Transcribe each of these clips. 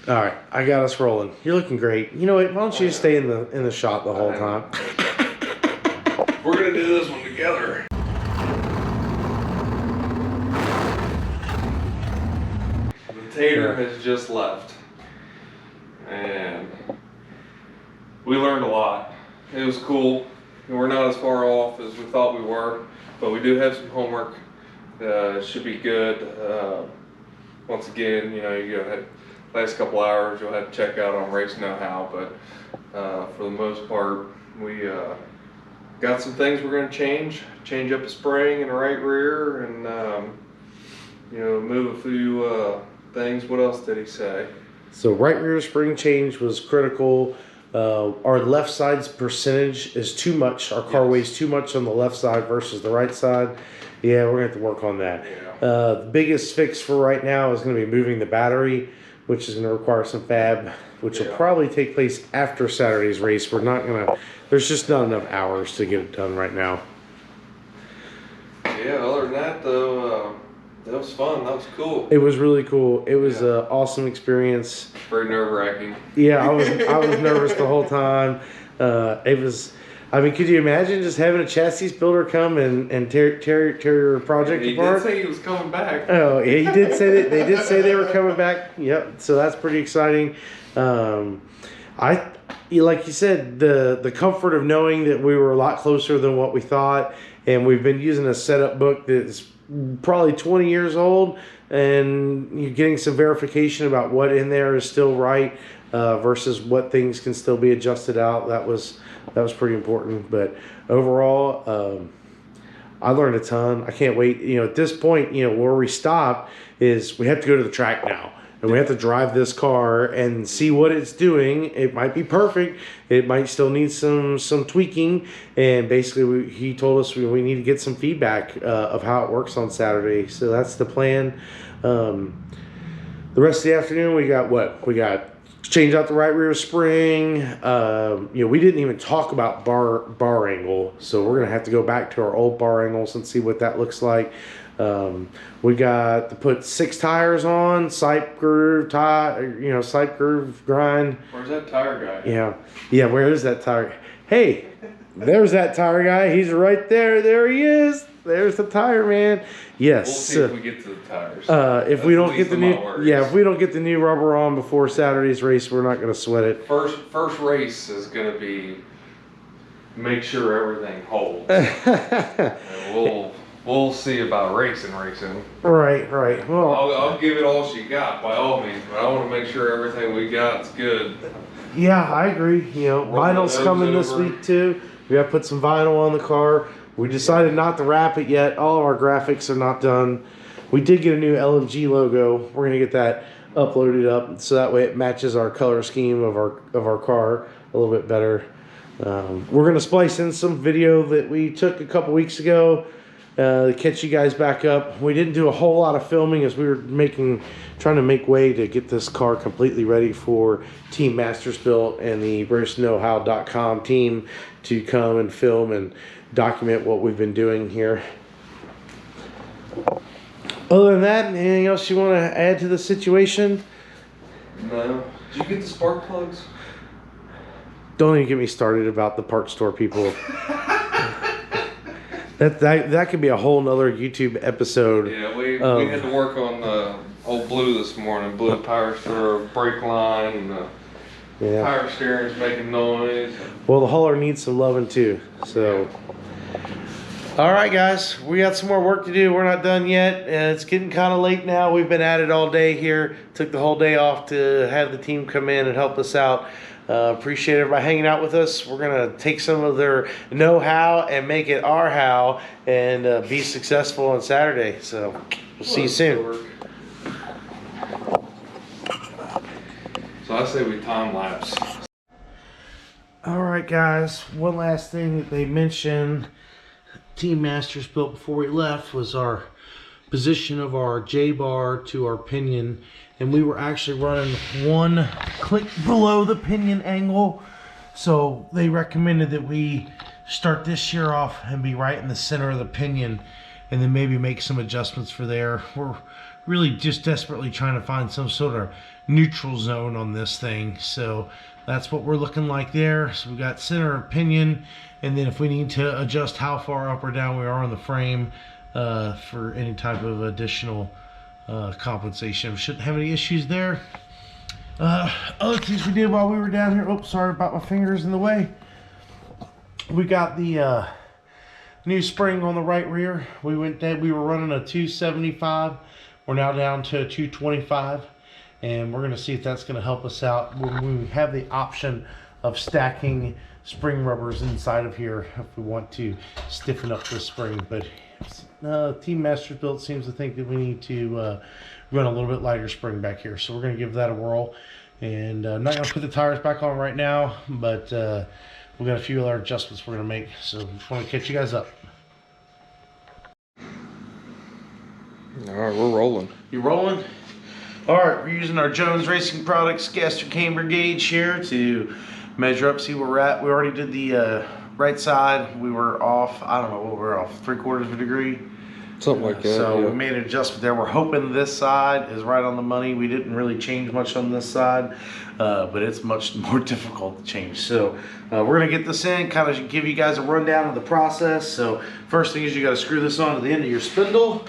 All right, I got us rolling. You're looking great. You know what? Why don't you just stay in the shot the whole time? We're gonna do this one together. The tater has just left, and we learned a lot. It was cool. We're not as far off as we thought we were, but we do have some homework. It should be good. Once again, you know, you got last couple hours you'll have to check out on race know-how, but for the most part, we got some things we're going to change up a spring and a right rear, and you know, move a few things. What else did he say? So right rear spring change was critical. Our left side's percentage is too much. Our car weighs too much on the left side versus the right side. Yeah, we're gonna have to work on that. Yeah. The biggest fix for right now is gonna be moving the battery, which is gonna require some fab, which will probably take place after Saturday's race. We're not gonna, there's just not enough hours to get it done right now. Yeah, other than that though, that was fun. That was cool. It was really cool. It was an awesome experience. Very nerve-wracking. Yeah, I was nervous the whole time. It was, I mean, could you imagine just having a chassis builder come and tear your project apart? He did say he was coming back. Oh, yeah, he did say that. They did say they were coming back. Yep. So that's pretty exciting. Like you said, the comfort of knowing that we were a lot closer than what we thought, and we've been using a setup book that's probably 20 years old, and you're getting some verification about what in there is still right versus what things can still be adjusted out. That was pretty important. But overall, I learned a ton. I can't wait. You know, at this point, you know, where we stop is we have to go to the track now. And we have to drive this car and see what it's doing. It might be perfect. It might still need some tweaking. And basically, he told us we need to get some feedback of how it works on Saturday. So that's the plan. The rest of the afternoon, we got what? We got change out the right rear spring. You know, we didn't even talk about bar angle. So we're going to have to go back to our old bar angles and see what that looks like. We got to put 6 tires on, sight groove grind. Where's that tire guy? Yeah, where is that tire? Hey, there's that tire guy. He's right there. There he is. There's the tire man. Yes. We'll see if we get to the tires. If we don't get the new rubber on before Saturday's race, we're not going to sweat it. First race is going to be make sure everything holds. And we'll see about racing. Right. Well, I'll give it all she got by all means, but I want to make sure everything we got's good. Yeah, I agree. You know, vinyl's coming this week too. We got to put some vinyl on the car. We decided not to wrap it yet. All of our graphics are not done. We did get a new LMG logo. We're gonna get that uploaded up so that way it matches our color scheme of our car a little bit better. We're gonna splice in some video that we took a couple weeks ago. To catch you guys back up. We didn't do a whole lot of filming as we were trying to make way to get this car completely ready for Team Masters Built and the raceknowhow.com team to come and film and document what we've been doing here. Other than that, anything else you want to add to the situation? No. Did you get the spark plugs? Don't even get me started about the parts store people. That could be a whole nother YouTube episode. Yeah, we had to work on the old Blue this morning. Blue power steer, brake line, and power steering's making noise. Well, the hauler needs some loving too. So, all right, guys, we got some more work to do. We're not done yet. It's getting kind of late now. We've been at it all day here. Took the whole day off to have the team come in and help us out. Appreciate everybody hanging out with us. We're going to take some of their know-how and make it our how and be successful on Saturday. So we'll see you soon. So I say we time lapse. All right, guys. One last thing that they mentioned Team Masters Built before we left was our position of our J-bar to our pinion. And we were actually running 1 click below the pinion angle. So they recommended that we start this shear off and be right in the center of the pinion and then maybe make some adjustments for there. We're really just desperately trying to find some sort of neutral zone on this thing. So that's what we're looking like there. So we got center of pinion, and then if we need to adjust how far up or down we are on the frame for any type of additional compensation. We shouldn't have any issues there. Other things we did while we were down here. Oops, sorry about my fingers in the way. We got the new spring on the right rear. We were running a 275. We're now down to a 225, and we're going to see if that's going to help us out when we have the option of stacking spring rubbers inside of here if we want to stiffen up the spring. But Team Masterbuilt seems to think that we need to run a little bit lighter spring back here, so we're going to give that a whirl. And I'm not going to put the tires back on right now, but we've got a few other adjustments we're going to make, so just want to catch you guys up. All right, we're rolling. You rolling? All right, we're using our Jones Racing Products Gaster Camber gauge here to measure up, see where we're at. We already did the right side. We were off, I don't know what we were off, 3/4 of a degree. Something like that. So yeah. we made an adjustment there. We're hoping this side is right on the money. We didn't really change much on this side, but it's much more difficult to change. So we're gonna get this in, kind of give you guys a rundown of the process. So first thing is you gotta screw this onto the end of your spindle.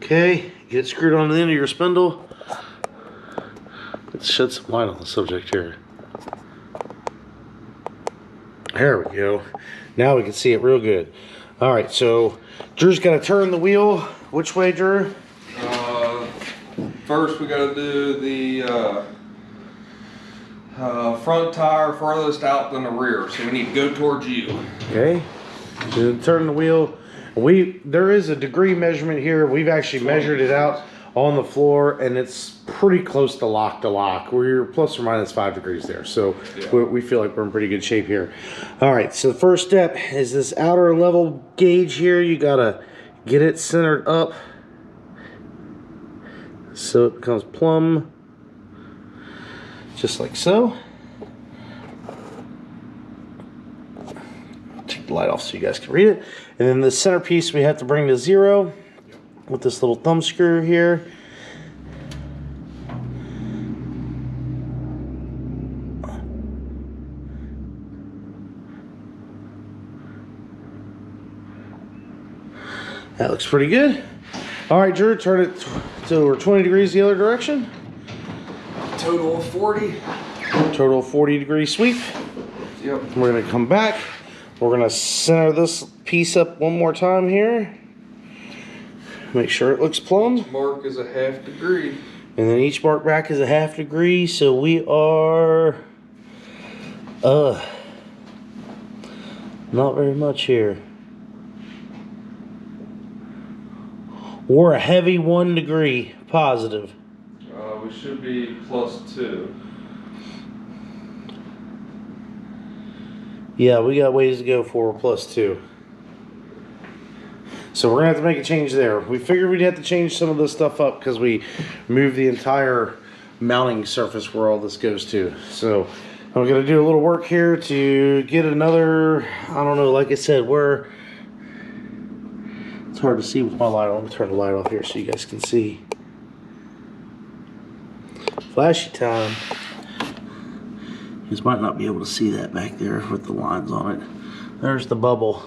Okay, get it screwed onto the end of your spindle. Let's shed some light on the subject here. There we go. Now we can see it real good. All right, so Drew's got to turn the wheel. Which way, Drew? First, we got to do the front tire furthest out than the rear, so we need to go towards you. Okay. So turn the wheel. There is a degree measurement here. We've actually measured it out on the floor, and it's pretty close to lock. We're plus or minus 5 degrees there, so yeah. We feel like we're in pretty good shape here. All right, so the first step is this outer level gauge here. You gotta get it centered up so it becomes plumb, just like so. Take the light off so you guys can read it. And then the centerpiece we have to bring to 0 with this little thumb screw here. That looks pretty good. All right, Drew, turn it so we're 20 degrees the other direction. Total of 40. Total of 40 degree sweep. Yep. We're gonna come back. We're gonna center this piece up one more time here. Make sure it looks plumb. Each mark is a 1/2 degree. And then each mark back is a 1/2 degree. So we are not very much here. We're a heavy 1 degree positive. We should be +2. Yeah, we got ways to go for +2. So we're gonna have to make a change there. We figured we'd have to change some of this stuff up because we moved the entire mounting surface where all this goes to. So I'm gonna do a little work here to get another, I don't know, like I said, it's hard to see with my light on. I'm gonna turn the light off here so you guys can see. Flashy time. You guys might not be able to see that back there with the lines on it. There's the bubble.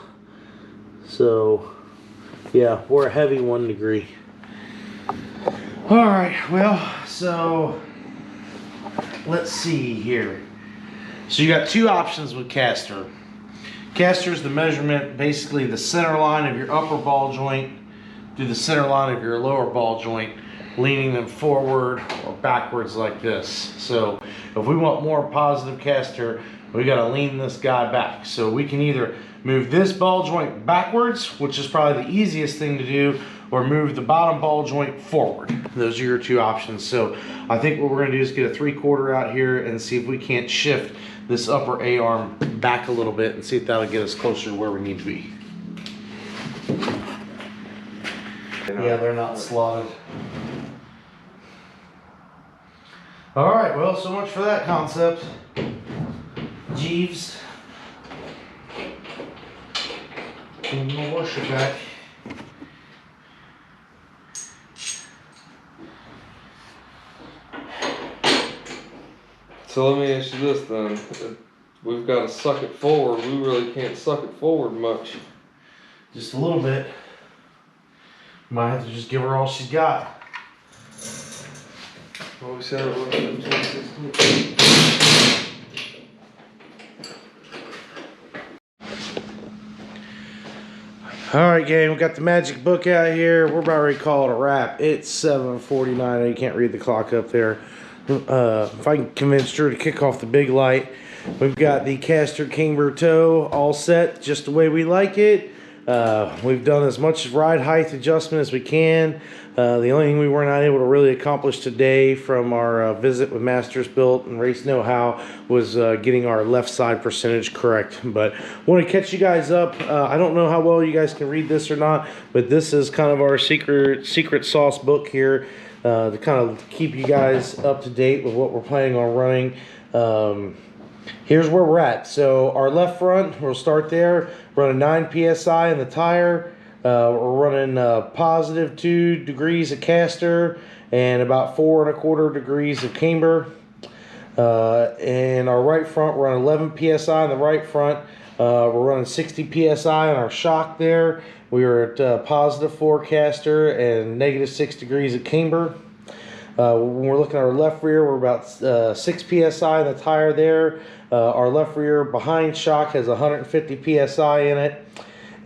So yeah, we're a heavy 1 degree. All right, well, so let's see here. So you got 2 options with caster. Caster is the measurement, basically the center line of your upper ball joint to the center line of your lower ball joint, leaning them forward or backwards like this. So if we want more positive caster, we gotta lean this guy back. So we can either move this ball joint backwards, which is probably the easiest thing to do, or move the bottom ball joint forward. Those are your 2 options. So I think what we're gonna do is get a 3/4 out here and see if we can't shift this upper A-arm back a little bit and see if that'll get us closer to where we need to be. Yeah, they're not slotted. All right, well, so much for that concept. Jeeves. And the washer back. So let me ask you this then. If we've got to suck it forward. We really can't suck it forward much. Just a little bit. Might have to just give her all she's got. What we said it was in 2016. All right, gang, we got the magic book out here. We're about ready to call it a wrap. It's 7:49. You can't read the clock up there. If I can convince Drew to kick off the big light, we've got the caster Camber toe all set just the way we like it. We've done as much ride height adjustment as we can. The only thing we were not able to really accomplish today from our visit with Masters Built and Race Know-How was getting our left side percentage correct. But want to catch you guys up. I don't know how well you guys can read this or not, but this is kind of our secret sauce book here to kind of keep you guys up to date with what we're planning on running. Here's where we're at. So our left front, we'll start there. Running 9 PSI in the tire. We're running positive 2 degrees of caster and about 4 1/4 degrees of camber. And our right front, we're running 11 PSI in the right front. We're running 60 PSI on our shock there. We are at positive 4 caster and negative 6 degrees of camber. When we're looking at our left rear, we're about 6 PSI in the tire there. Our left rear behind shock has 150 PSI in it.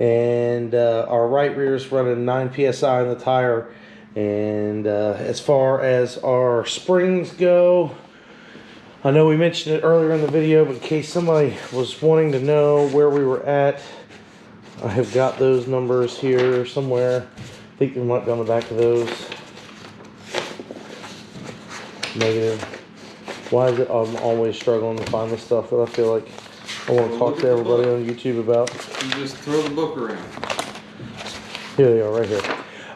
And our right rear is running 9 PSI in the tire. And as far as our springs go, I know we mentioned it earlier in the video, but in case somebody was wanting to know where we were at, I have got those numbers here somewhere. I think they might be on the back of those. Negative. Why is it I'm always struggling to find the stuff that I feel like I want to talk to everybody on YouTube about? You just throw the book around. Here they are, right here.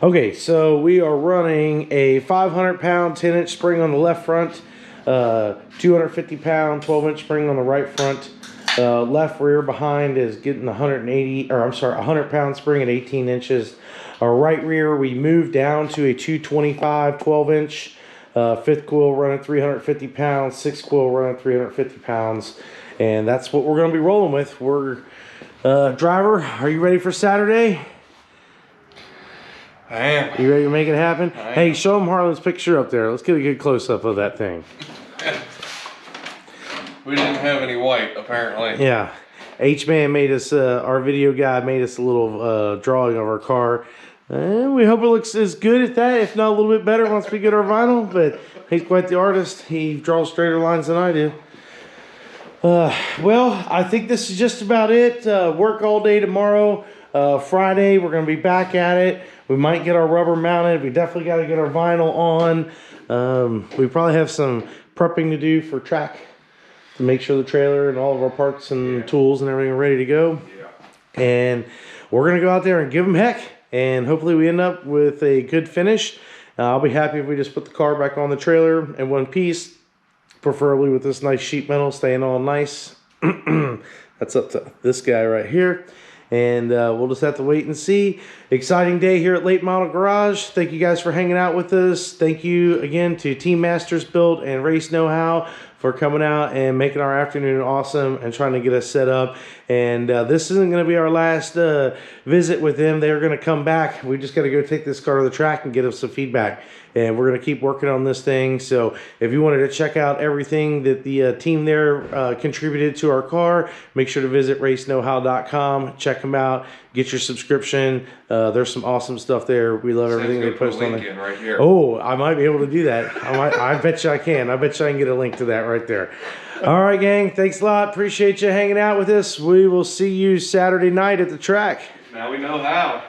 Okay, so we are running a 500-pound 10-inch spring on the left front, 250-pound 12-inch spring on the right front. Left rear behind is getting 100-pound spring at 18 inches. Our right rear, we moved down to a 225 12-inch. Fifth quill running 350 pounds, sixth quill running 350 pounds, and that's what we're going to be rolling with. We're driver, are you ready for Saturday? I am. You ready to make it happen? I Hey, am. show them Harlan's picture up there. Let's get a good close-up of that thing. We didn't have any white, apparently. Yeah. H-Man made us, our video guy made us a little drawing of our car. And we hope it looks as good at that, if not a little bit better once we get our vinyl. But he's quite the artist. He draws straighter lines than I do. Well, I think this is just about it. Work all day tomorrow. Friday, we're going to be back at it. We might get our rubber mounted. We definitely got to get our vinyl on. We probably have some prepping to do for track to make sure the trailer and all of our parts and tools and everything are ready to go. Yeah. And we're going to go out there and give them heck. And hopefully we end up with a good finish. I'll be happy if we just put the car back on the trailer in one piece, preferably with this nice sheet metal staying all nice. That's up to this guy right here. And we'll just have to wait and see. Exciting day here at Late Model Garage. Thank you guys for hanging out with us. Thank you again to Team Masters Built and Race Know-How for coming out and making our afternoon awesome and trying to get us set up. And this isn't going to be our last visit with them. They're going to come back. We just got to go take this car to the track and get them some feedback. And we're going to keep working on this thing. So if you wanted to check out everything that the team there contributed to our car, make sure to visit raceknowhow.com. Check them out. Get your subscription. There's some awesome stuff there. We love everything they post on there. Right here. Oh, I might be able to do that. I bet you I can. I bet you I can get a link to that right there. All right, gang. Thanks a lot. Appreciate you hanging out with us. We will see you Saturday night at the track. Now we know how.